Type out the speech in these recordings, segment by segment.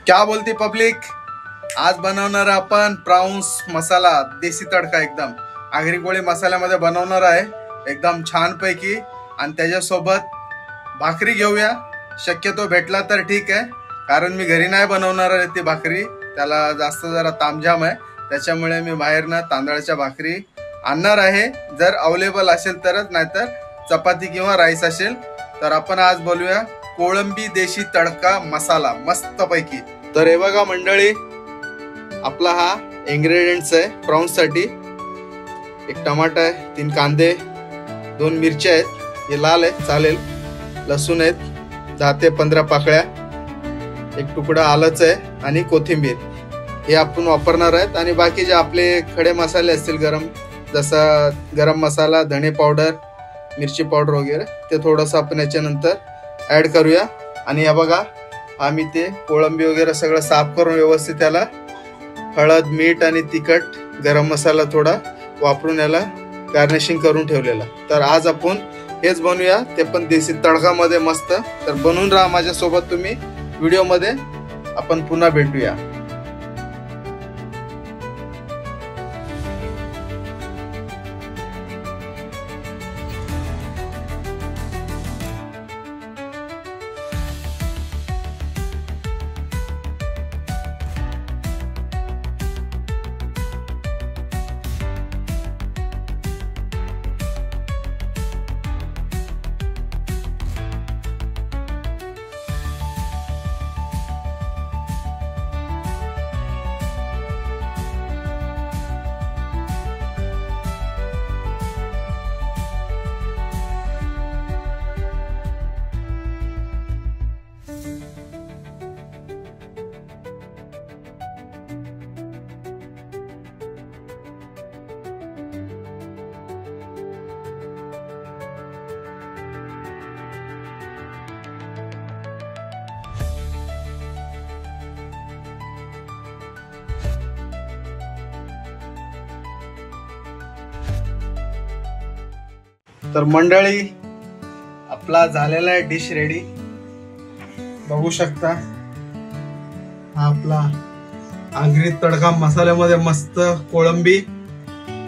क्या बोलती पब्लिक, आज बनवणार आपण प्राउन्स मसाला, देसी तडका एकदम आगरी कोळी मसाल्यामध्ये बनवणार आहे एकदम छान पैकी। आणि त्याच्यासोबत भाकरी घेऊया, शक्यतो भेटला तर ठीक आहे, कारण मी घरी नाही बनवणार आहे ती भाकरी, त्याला जास्त जरा तामझाम आहे, त्याच्यामुळे मी बाहेरनं तांदळाच्या भाकरी आणणार आहे। जर अवेलेबल असेल तरच, नाहीतर चपाती किंवा राईस असेल तर आपण आज बोलूया कोळंबी देशी तडका मसाला मस्त पैकी। तर हे बघा मंडळी, आपला हा इंग्रेडियंट्स आहे प्रॉन्स साठी। एक टमाटा आहे, 3 कांदे, 2 मिरच्या आहेत, हे लाल आहे चालेल, लसूण आहेत 10 ते 15 पाकळ्या, एक तुकडा आलंच आहे आणि कोथिंबीर, हे आपण वापरणार आहेत। आणि बाकी जे आपले खडे मसाले असतील गरम, जसा गरम मसाला, धणे पावडर, मिरची पावडर वगैरे, ते थोडंसं आपण याच्यानंतर ॲड करूया। आणि हे बघा, आम्ही ते कोळंबी वगैरे सगळं साफ करून व्यवस्थित त्याला हळद, मीठ आणि तिखट, गरम मसाला थोडा वापरून याला गार्निशिंग करून ठेवलेला। तर आज आपण हेच बनवूया, ते पण देसी तडकामध्ये मस्त। तर बनवून राहा माझ्यासोबत तुम्ही व्हिडिओमध्ये, आपण पुन्हा भेटूया। तर मंडळी, आपला झालेला आहे डिश रेडी, बघू शकता। हा आपला आगरी तडका मसाल्यामध्ये मस्त कोळंबी,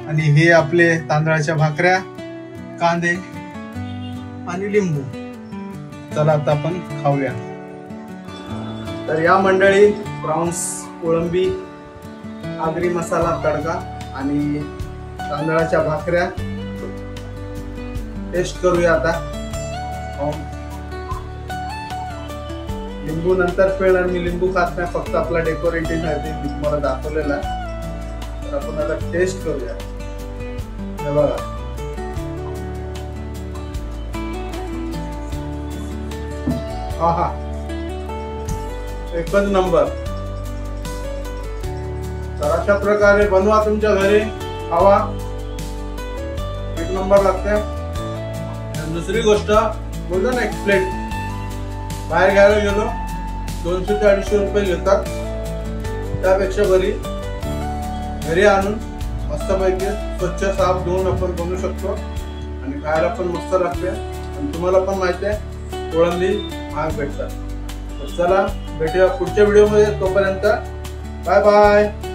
आणि हे आपले तांदळाच्या भाकऱ्या, कांदे आणि लिंबू। चला आता आपण खाऊया। तर या मंडळी, प्रॉन्स, कोळंबी, आगरी मसाला तडका आणि तांदळाच्या भाकऱ्या टेस्ट करूया आता। लिंबू नंतर पिळणार, मी लिंबू खात नाही, फक्त आपला डेकोरेटिव्ह आहे ते तुम्हाला दाखवलेला आहे। तर आपण आता टेस्ट करूया। हे बघा, आहा, एकच नंबर। तर अशा प्रकारे बनवा तुमच्या घरी, खावा, एक नंबर लागते। दुसरी गोष्ट बोलतो ना, एक प्लेट बाहेर घ्यायला गेलो 200 ते 250 रुपये घेतात, त्यापेक्षा घरी आणून मस्तपैकी स्वच्छ साफ धुवून आपण बनवू शकतो आणि खायला पण मस्त लागते। आणि तुम्हाला पण माहिती आहे कोळंबी महाग भेटतात। तर चला भेटूया पुढच्या व्हिडिओमध्ये, तोपर्यंत बाय बाय।